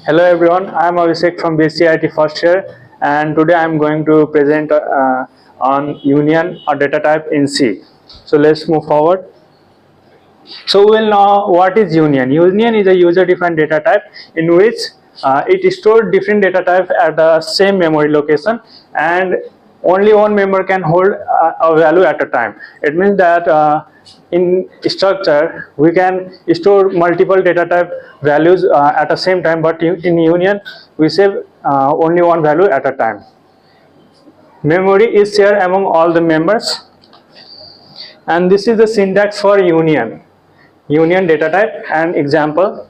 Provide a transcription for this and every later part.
Hello everyone, I am Abhishek from BSc first year, and today I am going to present on union or data type in C. So let's move forward. So we will know what is union. Union is a user-defined data type in which it stores different data types at the same memory location, and only one member can hold a value at a time. It means that in structure we can store multiple data type values at the same time, but in union we save only one value at a time. Memory is shared among all the members, and this is the syntax for union data type and example.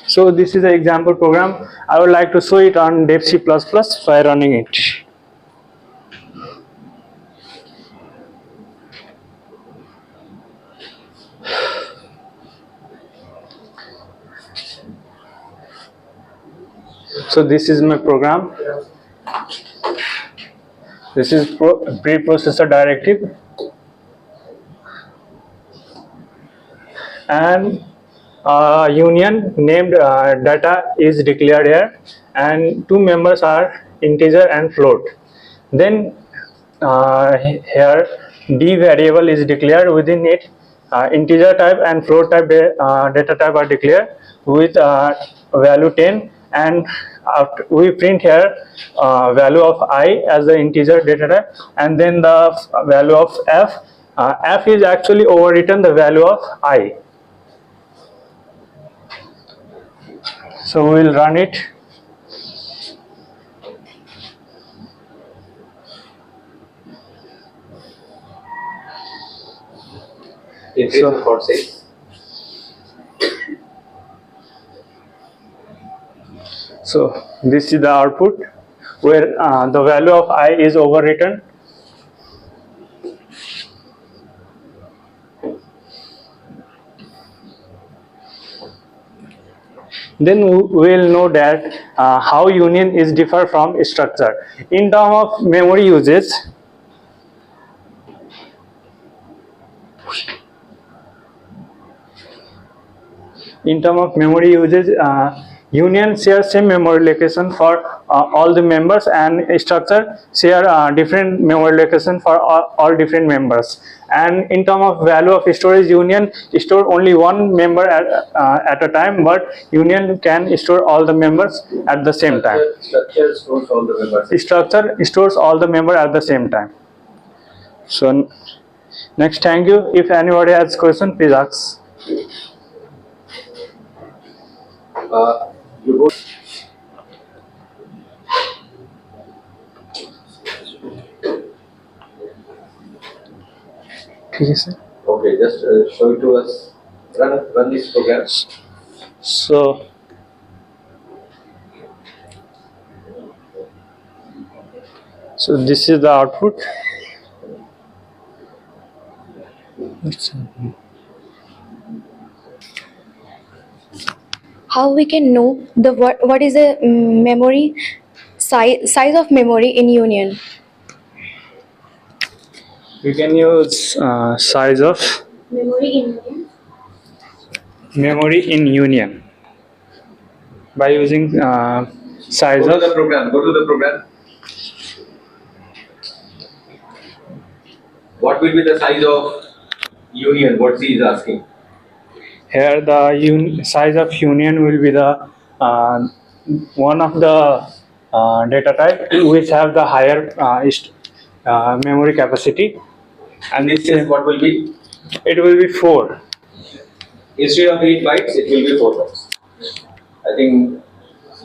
So this is an example program. I would like to show it on Dev C++ by running it. So this is my program. This is preprocessor directive, and union named data is declared here, and two members are integer and float. Then here d variable is declared. Within it integer type and float type data type are declared with value 10, and we print here value of I as the integer data type, and then the value of f. F is actually overwritten the value of I. So we will run it. So this is the output where the value of I is overwritten. Then we will know that how union is differ from structure. In terms of memory usage, union shares same memory location for all the members, and structure share different memory location for all different members. And in terms of value of storage, union store only one member at a time, but union can store all the members at the same time. Structure stores all the members. Structure stores all the members at the same time. So next, thank you. If anybody has question, please ask. You go. Okay, just show it to us. Run this program. So this is the output. How we can know the what is the memory size of memory in union? We can use size of memory in union by using size Go of to the program. Go to the program. What will be the size of union? What C is asking? here the size of union will be the one of the data type which have the higher memory capacity, and This is what will be? it will be 4. Instead of 8 bytes, it will be 4 bytes. I think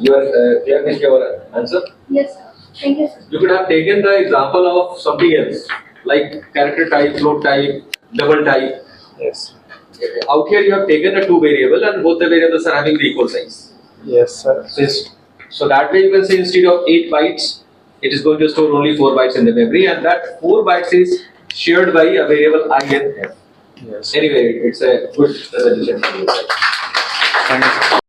you are clear with your answer? Yes, sir. Thank you, sir. You could have taken the example of something else, like character type, float type, double type. Yes. Out here you have taken a 2 variable and both the variables are having the equal size. Yes, sir. So that way you can say instead of 8 bytes, it is going to store only 4 bytes in the memory, and that 4 bytes is shared by a variable I and f. Yes. Anyway, it's a good resolution. Thank you.